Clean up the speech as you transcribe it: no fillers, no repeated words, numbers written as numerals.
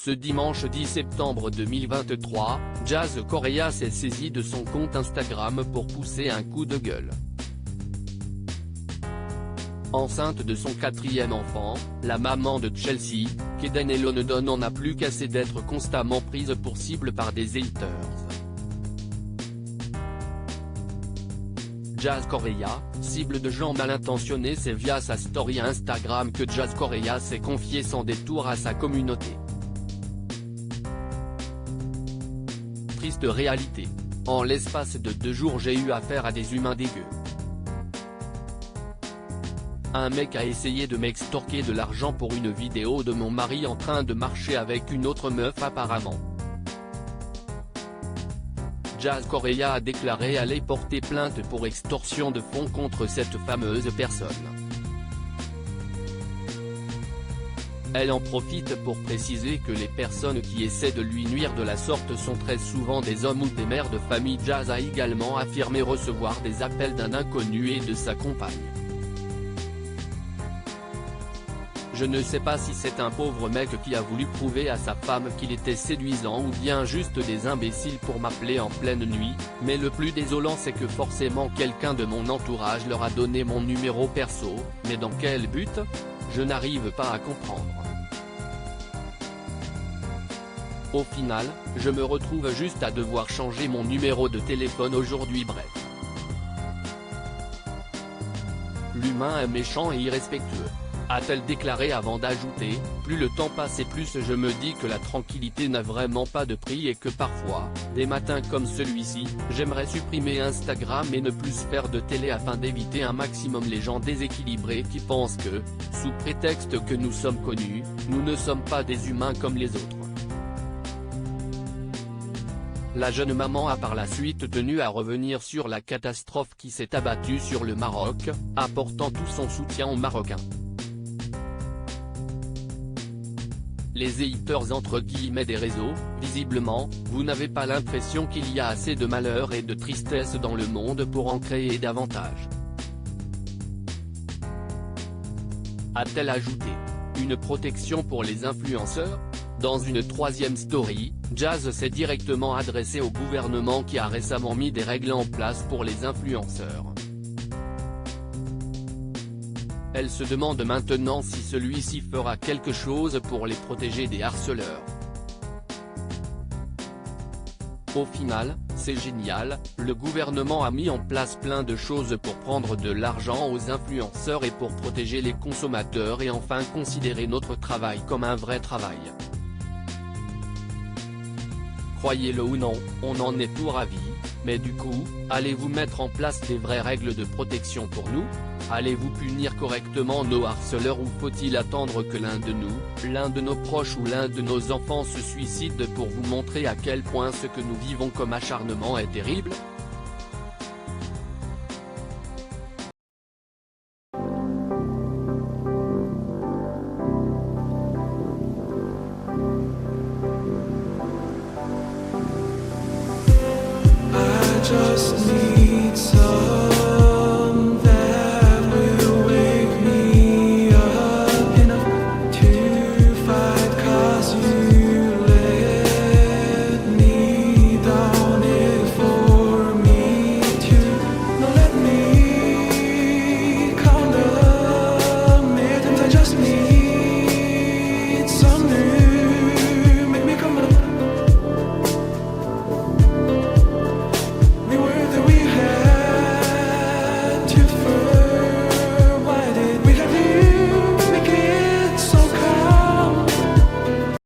Ce dimanche 10 septembre 2023, Jazz Correa s'est saisi de son compte Instagram pour pousser un coup de gueule. Enceinte de son 4e enfant, la maman de Chelsea, Keden London n'en a plus qu'assez d'être constamment prise pour cible par des haters. Jazz Correa, cible de gens mal intentionnés. C'est via sa story Instagram que Jazz Correa s'est confié sans détour à sa communauté. Triste réalité. En l'espace de 2 jours j'ai eu affaire à des humains dégueux. Un mec a essayé de m'extorquer de l'argent pour une vidéo de mon mari en train de marcher avec une autre meuf apparemment. Jazz Correa a déclaré aller porter plainte pour extorsion de fonds contre cette fameuse personne. Elle en profite pour préciser que les personnes qui essaient de lui nuire de la sorte sont très souvent des hommes ou des mères de famille. Jazz a également affirmé recevoir des appels d'un inconnu et de sa compagne. Je ne sais pas si c'est un pauvre mec qui a voulu prouver à sa femme qu'il était séduisant ou bien juste des imbéciles pour m'appeler en pleine nuit, mais le plus désolant c'est que forcément quelqu'un de mon entourage leur a donné mon numéro perso, mais dans quel but? Je n'arrive pas à comprendre. Au final, je me retrouve juste à devoir changer mon numéro de téléphone aujourd'hui. Bref. L'humain est méchant et irrespectueux, a-t-elle déclaré avant d'ajouter, plus le temps passe et plus je me dis que la tranquillité n'a vraiment pas de prix et que parfois, des matins comme celui-ci, j'aimerais supprimer Instagram et ne plus faire de télé afin d'éviter un maximum les gens déséquilibrés qui pensent que, sous prétexte que nous sommes connus, nous ne sommes pas des humains comme les autres. La jeune maman a par la suite tenu à revenir sur la catastrophe qui s'est abattue sur le Maroc, apportant tout son soutien aux Marocains. Les haters entre guillemets des réseaux, visiblement, vous n'avez pas l'impression qu'il y a assez de malheur et de tristesse dans le monde pour en créer davantage. A-t-elle ajouté. Une protection pour les influenceurs? Dans une 3e story, Jazz s'est directement adressé au gouvernement qui a récemment mis des règles en place pour les influenceurs. Elle se demande maintenant si celui-ci fera quelque chose pour les protéger des harceleurs. Au final, c'est génial, le gouvernement a mis en place plein de choses pour prendre de l'argent aux influenceurs et pour protéger les consommateurs et enfin considérer notre travail comme un vrai travail. Croyez-le ou non, on en est tout ravis, mais du coup, allez-vous mettre en place des vraies règles de protection pour nous? Allez-vous punir correctement nos harceleurs ou faut-il attendre que l'un de nous, l'un de nos proches ou l'un de nos enfants se suicide pour vous montrer à quel point ce que nous vivons comme acharnement est terrible?